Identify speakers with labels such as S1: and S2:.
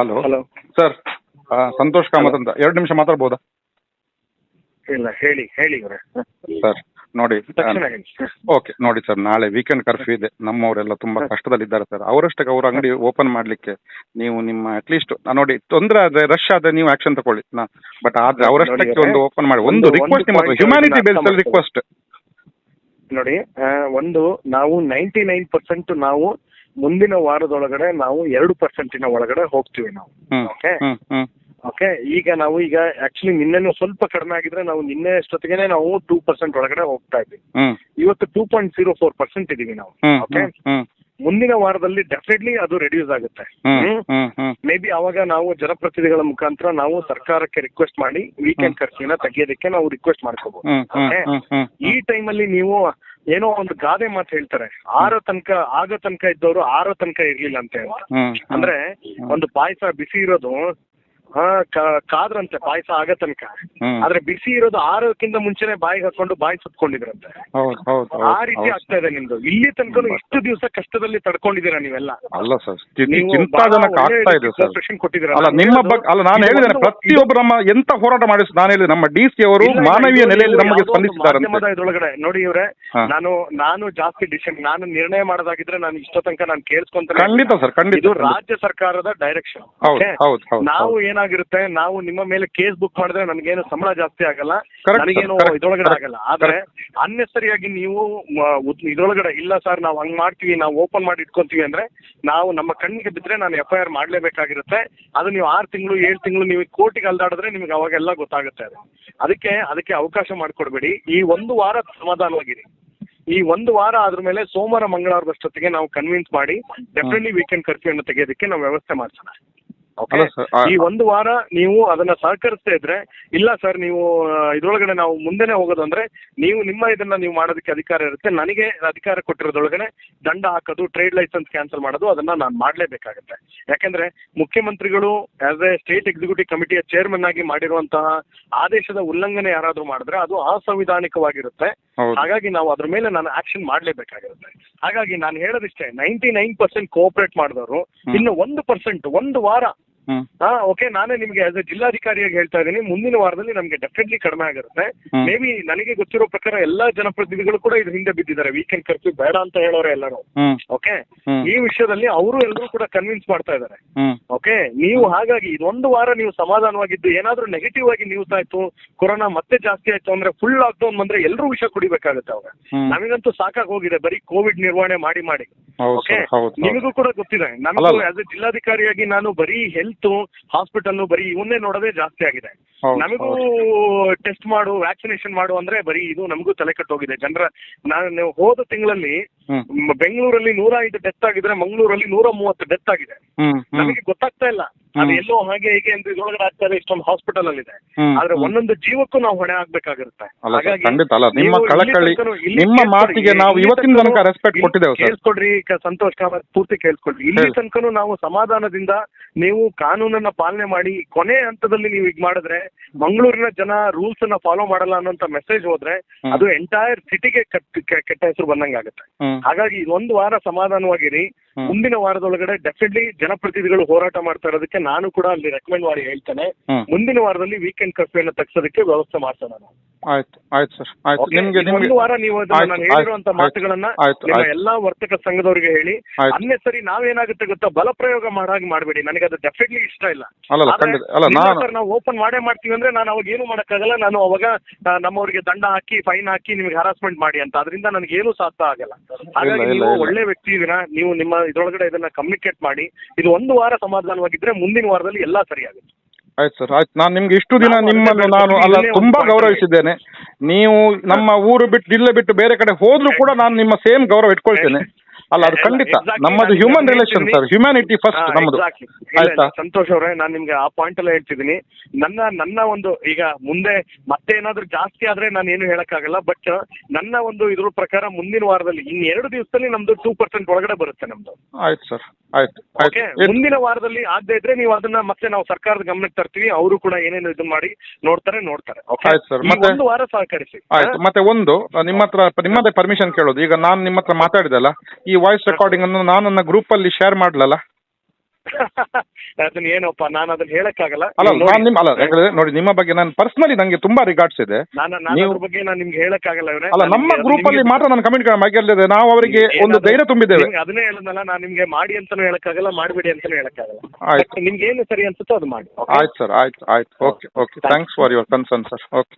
S1: Hello
S2: hello
S1: sir, Santosh Kamath ಅಂತ. 2 ನಿಮಿಷ ಮಾತಾಡ್ಬೋದಾ
S2: ಇಲ್ಲ ಹೇಳಿ ಅವರೇ.
S1: ಸರ್? ನೋಡಿ,
S2: ತಕ್ಷಣ ಹೇಳಿ.
S1: ಓಕೆ ನೋಡಿ ಸರ್, ನಾಳೆ ವೀಕೆಂಡ್ ಕರ್ಫ್ಯೂ ಇದೆ. ನಮ್ಮವರೆಲ್ಲ ತುಂಬಾ ಕಷ್ಟದಲ್ಲಿದ್ದಾರೆ ಸರ್. ಅವರಷ್ಟಕ್ಕೆ ಅವ್ರ ಅಂಗಡಿ ಓಪನ್ ಮಾಡ್ಲಿಕ್ಕೆ ನೀವು ನಿಮ್ಮ ಅಟ್ಲೀಸ್ಟ್ ನೋಡಿ, ತೊಂದರೆ ಆದ್ರೆ ರಶ್ ಆದ್ರೆ ನೀವು ಆಕ್ಷನ್ ತಗೊಳ್ಳಿ. ಬಟ್ ಆದ್ರೆ ಅವರಷ್ಟಕ್ಕೆ ಒಂದು ಓಪನ್ ಮಾಡಿ. ಒಂದು ರಿಕ್ವೆಸ್ಟ್ ನಿಮ್ಮ ಹ್ಯುಮ್ಯಾನಿಟಿ ಬೇಸ್ಡ್ ರಿಕ್ವೆಸ್ಟ್
S2: ನೋಡಿ. ನಾವು 99% ನಾವು ಮುಂದಿನ ವಾರದೊಳಗಡೆ ನಾವು 2% ಒಳಗಡೆ ಹೋಗ್ತೀವಿ ನಾವು. ಓಕೆ, ಈಗ ಆಕ್ಚುಲಿ ನಿನ್ನೆ ಸ್ವಲ್ಪ ಕಡಿಮೆ ಆಗಿದ್ರೆ ನಾವು ನಿನ್ನೆ ಅಷ್ಟೊತ್ತಿಗೆ ನಾವು 2% ಒಳಗಡೆ ಹೋಗ್ತಾ ಇದ್ವಿ. ಇವತ್ತು 2.04% ಇದೀವಿ ನಾವು. ಓಕೆ, ಮುಂದಿನ ವಾರದಲ್ಲಿ ಡೆಫಿನೆಟ್ಲಿ ಅದು ರೆಡ್ಯೂಸ್ ಆಗುತ್ತೆ. ಮೇ ಬಿ ಅವಾಗ ನಾವು ಜನಪ್ರತಿನಿಧಿಗಳ ಮುಖಾಂತರ ನಾವು ಸರ್ಕಾರಕ್ಕೆ ರಿಕ್ವೆಸ್ಟ್ ಮಾಡಿ ವೀಕೆಂಡ್ ಕರ್ಫ್ಯೂನ ತೆಗಿಯೋದಕ್ಕೆ ನಾವು ರಿಕ್ವೆಸ್ಟ್ ಮಾಡ್ಕೋಬಹುದು. ಈ ಟೈಮಲ್ಲಿ ನೀವು ಏನೋ ಒಂದು ಗಾದೆ ಮಾತು ಹೇಳ್ತಾರೆ, ಆಗ ತನಕ ಇದ್ದವರು 6 ತನಕ ಇರ್ಲಿಲ್ಲ ಅಂತ ಹೇಳಿ. ಅಂದ್ರೆ ಒಂದು ಪಾಯಸ ಬಿಸಿ ಇರೋದು ಕಾದ್ರಂತೆ ಪಾಯಸ ಆಗ ತನಕ, ಆದ್ರೆ ಬಿಸಿ ಇರೋದು 6ಕ್ಕಿಂತ ಮುಂಚೆನೆ ಬಾಯಿಗೆ ಹಾಕೊಂಡು ಬಾಯಿ ಸುತ್ಕೊಂಡಿದ್ರಂತೆ. ಆ ರೀತಿ ಆಗ್ತಾ ಇದೆ ನಿಮ್ದು. ಇಲ್ಲಿ ತನಕ ಇಷ್ಟು ದಿವಸ ಕಷ್ಟದಲ್ಲಿ ತಡ್ಕೊಂಡಿದ್ದೀರಾ ನೀವೆಲ್ಲ.
S1: ಅಲ್ಲ ಸರ್, ಚಿಂತಾಜನಕ ಆಗ್ತಾ ಇದೆ ಸರ್. ಅಲ್ಲ ನಿಮ್ಮ ಬಗ್ಗೆ ಅಲ್ಲ, ನಾನು ಹೇಳಿದ್ದೇನೆ ಪ್ರತಿಯೊಬ್ಬರು ನಮ್ಮ ಎಂತ ಹೋರಾಟ ಮಾಡಿ. ನಾನು ಹೇಳಿದೆ ನಮ್ಮ DC ಅವರು ಮಾನವೀಯ ನೆಲೆಯಲ್ಲಿ ನಮಗೆ ಸ್ಪಂದಿಸಿದ್ದಾರೆ.
S2: ಇದರೊಳಗಡೆ ನೋಡಿ ಇವ್ರೆ, ನಾನು ಜಾಸ್ತಿ ನಾನು ನಿರ್ಣಯ ಮಾಡೋದಾಗಿದ್ರೆ ನಾನು ಇಷ್ಟೋ ತನಕ ನಾನು ಕೇಳಿಸ್ಕೊಂತ.
S1: ಖಂಡಿತ ಸರ್, ಖಂಡಿತ.
S2: ಇದು ರಾಜ್ಯ ಸರ್ಕಾರದ ಡೈರೆಕ್ಷನ್. ನಾವು ಏನಾಗಿರುತ್ತೆ, ನಾವು ನಿಮ್ಮ ಮೇಲೆ ಕೇಸ್ ಬುಕ್ ಮಾಡಿದ್ರೆ ನನಗೇನು ಸಂಬಳ ಜಾಸ್ತಿ ಆಗಲ್ಲ, ನನಗೇನು ಇದ್ರೊಳಗಡೆ ಆಗಲ್ಲ. ಆದ್ರೆ ಅನ್ನೆಸರಿಯಾಗಿ ನೀವು ಇದ್ರೊಳಗಡೆ ಇಲ್ಲ ಸರ್ ನಾವು ಹಂಗ್ ಮಾಡ್ತೀವಿ, ನಾವು ಓಪನ್ ಮಾಡಿ ಇಟ್ಕೊಂತೀವಿ ಅಂದ್ರೆ ನಾವು ನಮ್ಮ ಕಣ್ಣಿಗೆ ಬಿದ್ರೆ ನಾನು FIR ಮಾಡ್ಲೇಬೇಕಾಗಿರುತ್ತೆ. ಅದು ನೀವು 6 ತಿಂಗಳು 7 ತಿಂಗಳು ನೀವು ಕೋರ್ಟಿಗೆ ಅಲ್ದಾಡಿದ್ರೆ ನಿಮ್ಗೆ ಅವಾಗೆಲ್ಲ ಗೊತ್ತಾಗುತ್ತೆ. ಅದಕ್ಕೆ ಅವಕಾಶ ಮಾಡ್ಕೊಡ್ಬೇಡಿ. ಈ 1 ವಾರ ಸಮಾಧಾನವಾಗಿರಿ. ಈ 1 ವಾರ ಆದ್ರ ಮೇಲೆ ಸೋಮವಾರ ಮಂಗಳವಾರದಷ್ಟೊತ್ತಿಗೆ ನಾವು ಕನ್ವಿನ್ಸ್ ಮಾಡಿ ಡೆಫಿನೆಟ್ಲಿ ವೀಕೆಂಡ್ ಕರ್ಫ್ಯೂ ಅನ್ನು ತೆಗೆಯೋದಕ್ಕೆ ನಾವು ವ್ಯವಸ್ಥೆ ಮಾಡ್ಸೋಣ. ಈ 1 ವಾರ ನೀವು ಅದನ್ನ ಸಹಕರಿಸ್ತಾ ಇದ್ರೆ, ಇಲ್ಲ ಸರ್ ನೀವು ಇದ್ರೊಳಗಡೆ ನಾವು ಮುಂದೆನೆ ಹೋಗೋದು ಅಂದ್ರೆ ನಿಮ್ಮ ಇದನ್ನ ನೀವು ಮಾಡೋದಕ್ಕೆ ಅಧಿಕಾರ ಇರುತ್ತೆ. ನನಗೆ ಅಧಿಕಾರ ಕೊಟ್ಟಿರೋದ್ರೊಳಗಡೆ ದಂಡ ಹಾಕೋದು, ಟ್ರೇಡ್ ಲೈಸೆನ್ಸ್ ಕ್ಯಾನ್ಸಲ್ ಮಾಡೋದು ಅದನ್ನ ನಾನು ಮಾಡ್ಲೇಬೇಕಾಗುತ್ತೆ. ಯಾಕಂದ್ರೆ ಮುಖ್ಯಮಂತ್ರಿಗಳು ಆಸ್ ಎ ಸ್ಟೇಟ್ ಎಕ್ಸಿಕ್ಯೂಟಿವ್ ಕಮಿಟಿಯ ಚೇರ್ಮನ್ ಆಗಿ ಮಾಡಿರುವಂತಹ ಆದೇಶದ ಉಲ್ಲಂಘನೆ ಯಾರಾದ್ರೂ ಮಾಡಿದ್ರೆ ಅದು ಅಸಂವಿಧಾನಿಕವಾಗಿರುತ್ತೆ. ಹಾಗಾಗಿ ನಾವು ಅದ್ರ ಮೇಲೆ ನಾನು ಆಕ್ಷನ್ ಮಾಡ್ಲೇಬೇಕಾಗಿರುತ್ತೆ. ಹಾಗಾಗಿ ನಾನು ಹೇಳೋದಿಷ್ಟೇ, 99% ಕೋಆಪರೇಟ್ ಮಾಡಿದವರು ಇನ್ನು 1% 1 ವಾರ ಓಕೆ, ನಾನೇ ನಿಮ್ಗೆ ಆಸ್ ಎ ಜಿಲ್ಲಾಧಿಕಾರಿಯಾಗಿ ಹೇಳ್ತಾ ಇದ್ದೀನಿ, ಮುಂದಿನ ವಾರದಲ್ಲಿ ನಮ್ಗೆ ಡೆಫಿನೆಟ್ಲಿ ಕಡಿಮೆ ಆಗಿರುತ್ತೆ. ಮೇ ಬಿ ನನಗೆ ಗೊತ್ತಿರೋ ಪ್ರಕಾರ ಎಲ್ಲಾ ಜನಪ್ರತಿನಿಧಿಗಳು ಕೂಡ ಇದ್ರ ಹಿಂದೆ ಬಿದ್ದಿದ್ದಾರೆ, ವೀಕೆಂಡ್ ಕರ್ಫ್ಯೂ ಬೇಡ ಅಂತ ಹೇಳೋರೆ ಎಲ್ಲರೂ. ಓಕೆ, ಈ ವಿಷಯದಲ್ಲಿ ಅವರು ಎಲ್ಲರೂ ಕೂಡ ಕನ್ವಿನ್ಸ್ ಮಾಡ್ತಾ ಇದ್ದಾರೆ. ಓಕೆ, ನೀವು ಹಾಗಾಗಿ ಇದೊಂದು ವಾರ ನೀವು ಸಮಾಧಾನವಾಗಿದ್ದು, ಏನಾದ್ರೂ ನೆಗೆಟಿವ್ ಆಗಿ ನ್ಯೂಸ್ ಆಯ್ತು, ಕೊರೋನಾ ಮತ್ತೆ ಜಾಸ್ತಿ ಆಯ್ತು ಅಂದ್ರೆ ಫುಲ್ ಲಾಕ್ಡೌನ್ ಬಂದ್ರೆ ಎಲ್ಲರೂ ವಿಷಯ ಕುಡಿಬೇಕಾಗುತ್ತೆ. ಅವಾಗ ನಮಗಂತೂ ಸಾಕಾಗಿ ಹೋಗಿದೆ ಬರೀ ಕೋವಿಡ್ ನಿರ್ವಹಣೆ ಮಾಡಿ. ಓಕೆ, ನಿಮಗೂ ಕೂಡ ಗೊತ್ತಿದೆ, ನಮಗೂ ಆಸ್ ಎ ಜಿಲ್ಲಾಧಿಕಾರಿಯಾಗಿ ನಾನು ಬರೀ ಹೆಲ್ತ್ ಹಾಸ್ಪಿಟಲ್ ಬರೀ ಇವನ್ನೇ ನೋಡೋದೇ ಜಾಸ್ತಿ ಆಗಿದೆ. ನಮಗೂ ಟೆಸ್ಟ್ ಮಾಡು, ವ್ಯಾಕ್ಸಿನೇಷನ್ ಮಾಡು ಅಂದ್ರೆ ಬರೀ ಇದು ನಮಗೂ ತಲೆ ಕಟ್ಟೋಗಿದೆ. ನಾನು ಹೋದ ತಿಂಗಳಲ್ಲಿ ಬೆಂಗಳೂರಲ್ಲಿ 105 ಡೆತ್ ಆಗಿದ್ರೆ ಮಂಗಳೂರಲ್ಲಿ 130 ಡೆತ್ ಆಗಿದೆ. ನಮಗೆ ಗೊತ್ತಾಗ್ತಾ ಇಲ್ಲ ಅದು ಎಲ್ಲೋ ಹಾಗೆ ಹೀಗೆ ಅಂತ ಇದ್ರೊಳಗಡೆ ಆಗ್ತಾ ಇದೆ. ಇಷ್ಟೊಂದು ಹಾಸ್ಪಿಟಲ್ ಅಲ್ಲಿ ಇದೆ, ಆದ್ರೆ ಒಂದೊಂದು ಜೀವಕ್ಕೂ ನಾವು ಹೊಣೆ ಆಗ್ಬೇಕಾಗಿರುತ್ತೆ. ಹಾಗಾಗಿ ಕೇಳಿಸ್ಕೊಡ್ರಿ ಸಂತೋಷ್ ಕಾಮತ್, ಪೂರ್ತಿ ಕೇಳಿಸ್ಕೊಡ್ರಿ. ಇಲ್ಲಿ ತನಕನೂ ನಾವು ಸಮಾಧಾನದಿಂದ ನೀವು ಕಾನೂನನ್ನ ಪಾಲನೆ ಮಾಡಿ ಕೊನೆ ಹಂತದಲ್ಲಿ ನೀವು ಈಗ ಮಾಡಿದ್ರೆ ಮಂಗಳೂರಿನ ಜನ ರೂಲ್ಸ್ ಅನ್ನ ಫಾಲೋ ಮಾಡಲ್ಲ ಅನ್ನೋಂತ ಮೆಸೇಜ್ ಹೋದ್ರೆ ಅದು ಎಂಟೈರ್ ಸಿಟಿಗೆ ಕೆಟ್ಟ ಹೆಸರು ಬಂದಂಗೆ ಆಗುತ್ತೆ. ಹಾಗಾಗಿ 1 ವಾರ ಸಮಾಧಾನವಾಗಿರಿ. ಮುಂದಿನ ವಾರದೊಳಗಡೆ ಡೆಫಿನೆಟ್ಲಿ ಜನಪ್ರತಿನಿಧಿಗಳು ಹೋರಾಟ ಮಾಡ್ತಾ ಇರೋದಕ್ಕೆ ನಾನು ಕೂಡ ಅಲ್ಲಿ ರೆಕಮೆಂಡ್ ಮಾಡಿ ಹೇಳ್ತೇನೆ. ಮುಂದಿನ ವಾರದಲ್ಲಿ ವೀಕೆಂಡ್ ಕರ್ಫ್ಯೂ ಅನ್ನು ತಗ್ಸೋದಕ್ಕೆ ವ್ಯವಸ್ಥೆ ಮಾಡ್ಸೋಣ.
S1: ಆಯ್ತು ಸರ್, ಆಯ್ತು.
S2: 1 ವಾರ ನೀವು ನಾನು ಹೇಳಿರುವಂತ ಮಾತುಗಳನ್ನ ನಿಮ್ಮ ಎಲ್ಲಾ ವರ್ತಕ ಸಂಘದವರಿಗೆ ಹೇಳಿ. ಅನ್ನೆಸರಿ ನಾವೇನಾಗುತ್ತೆ ಗೊತ್ತಾ, ಬಲ ಪ್ರಯೋಗ ಮಾಡಾಗಿ ಮಾಡಬೇಡಿ. ನನಗೆ ಅದು ಡೆಫಿನೆಟ್ಲಿ ಇಷ್ಟ ಇಲ್ಲ. ಸರ್ ನಾವು ಓಪನ್ ಮಾಡೇ ಮಾಡ್ತೀವಿ ಅಂದ್ರೆ ನಾನು ಅವಾಗ ಏನು ಮಾಡಕ್ಕಾಗಲ್ಲ. ನಾನು ಅವಾಗ ನಮ್ಮವರಿಗೆ ದಂಡ ಹಾಕಿ ಫೈನ್ ಹಾಕಿ ನಿಮ್ಗೆ ಹರಾಸ್ಮೆಂಟ್ ಮಾಡಿ ಅಂತ, ಅದರಿಂದ ನನಗೆ ಏನು ಸಾಧ್ಯ ಆಗಲ್ಲ. ಹಾಗಾಗಿ ನೀವು ಒಳ್ಳೆ ವ್ಯಕ್ತಿ ಇದೀರಾ, ನೀವು ನಿಮ್ಮ ಇದ್ರೊಳಗಡೆ ಇದನ್ನ ಕಮ್ಯುನಿಕೇಟ್ ಮಾಡಿ. ಇದು 1 ವಾರ ಸಮಾಧಾನವಾಗಿದ್ರೆ ಮುಂದಿನ ವಾರದಲ್ಲಿ ಎಲ್ಲಾ ಸರಿಯಾಗುತ್ತೆ.
S1: ಆಯ್ತು ಸರ್, ಆಯ್ತು. ನಾನು ನಿಮ್ಗೆ ಇಷ್ಟು ದಿನ ನಿಮ್ಮನ್ನು ನಾನು ತುಂಬಾ ಗೌರವಿಸಿದ್ದೇನೆ. ನೀವು ನಮ್ಮ ಊರು ಬಿಟ್ಟು ಜಿಲ್ಲೆ ಬಿಟ್ಟು ಬೇರೆ ಕಡೆ ಹೋದ್ರೂ ಕೂಡ ನಾನು ನಿಮ್ಮ ಸೇಮ್ ಗೌರವ ಇಟ್ಕೊಳ್ತೇನೆ. ಅಲ್ಲ, ಅದು ಖಂಡಿತ ನಮ್ಮದು human relation sir, humanity first ನಮ್ಮದು. ಆಯ್ತಾ
S2: ಸಂತೋಷ್ ಅವರೇ, ನಾನು ನಿಮ್ಗೆ ಆ ಪಾಯಿಂಟ್ ಎಲ್ಲ ಹೇಳ್ತಿದ್ದೀನಿ. ನನ್ನ ಒಂದು ಈಗ ಮುಂದೆ ಮತ್ತೆ ಏನಾದ್ರೂ ಜಾಸ್ತಿ ಆದ್ರೆ ನಾನು ಏನು ಹೇಳಕ್ಕಾಗಲ್ಲ. ಬಟ್ ನನ್ನ ಒಂದು ಇದ್ರ ಪ್ರಕಾರ ಮುಂದಿನ ವಾರದಲ್ಲಿ ಇನ್ 2 ದಿವಸದಲ್ಲಿ ನಮ್ದು 2% ಒಳಗಡೆ ಬರುತ್ತೆ ನಮ್ದು.
S1: ಆಯ್ತು ಸರ್, ಆಯ್ತು.
S2: ಓಕೆ, ಮುಂದಿನ ವಾರದಲ್ಲಿ ಆಗದೆ ಇದ್ರೆ ನೀವು ಅದನ್ನ ಮತ್ತೆ ನಾವು ಸರ್ಕಾರದ ಗಮನಕ್ಕೆ ತರ್ತೀವಿ. ಅವರು ಕೂಡ ಏನೇನು ಇದು ಮಾಡಿ ನೋಡ್ತಾರೆ.
S1: ಆಯ್ತು ಸರ್, ಮತ್ತೆ
S2: 1 ವಾರ ಸಹಕರಿಸಿ.
S1: ಆಯ್ತು. ಮತ್ತೆ ಒಂದು ನಿಮ್ಮದೇ ಪರ್ಮಿಷನ್ ಕೇಳೋದು. ಈಗ ನಾನು ನಿಮ್ಮ ಹತ್ರ ಮಾತಾಡಿದಲ್ಲ, ಈ ವಾಯ್ಸ್ ರೆಕಾರ್ಡಿಂಗ್ ಅನ್ನು ನಾನು ನನ್ನ ಗ್ರೂಪ್ ಅಲ್ಲಿ ಶೇರ್ ಮಾಡ್ಲಲ್ಲ?
S2: ಅದನ್ನ ಏನಪ್ಪ ನಾನು ಅದನ್ನ ಹೇಳಕ್ಕಾಗಲ್ಲ.
S1: ಅಲ್ಲ ನಾನು ನಿಮ್ಮ ಅಲ್ಲ ಯಾಕಂದ್ರೆ ನೋಡಿ ನಿಮ್ಮ ಬಗ್ಗೆ ನಾನು ಪರ್ಸನಲಿ ನಂಗೆ ತುಂಬಾ ರಿಗಾರ್ಡ್ಸ್ ಇದೆ.
S2: ನಾನು ಅದ್ರ ಬಗ್ಗೆ ನಾನು ನಿಮ್ಗೆ ಹೇಳಕ್ಕಾಗಲ್ಲ ಇವ್ರೆ.
S1: ಅಲ್ಲ ನಮ್ಮ ಗ್ರೂಪ್ ಅಲ್ಲಿ ಮಾತ್ರ ನಾನು ಕಮೆಂಟ್ ಮಾಡಿದೆ, ನಾವು ಅವರಿಗೆ ಒಂದು ಧೈರ್ಯ ತುಂಬಿದ್ದೇವೆ.
S2: ಅದನ್ನೇ ಹೇಳಿದ್ನಲ್ಲ, ನಾನು ನಿಮ್ಗೆ ಮಾಡಿ ಅಂತಾನು ಹೇಳಕ್ಕಾಗಲ್ಲ, ಮಾಡಬೇಡಿ ಅಂತಾನು ಹೇಳಕ್ಕಾಗಲ್ಲ.
S1: ಆಯ್ತು,
S2: ನಿಮ್ಗೆ ಏನು ಸರಿ ಅನ್ಸುತ್ತೋ ಅದು ಮಾಡಿ.
S1: ಆಯ್ತು ಸರ್, ಆಯ್ತು. Okay thanks for your concern sir. Okay.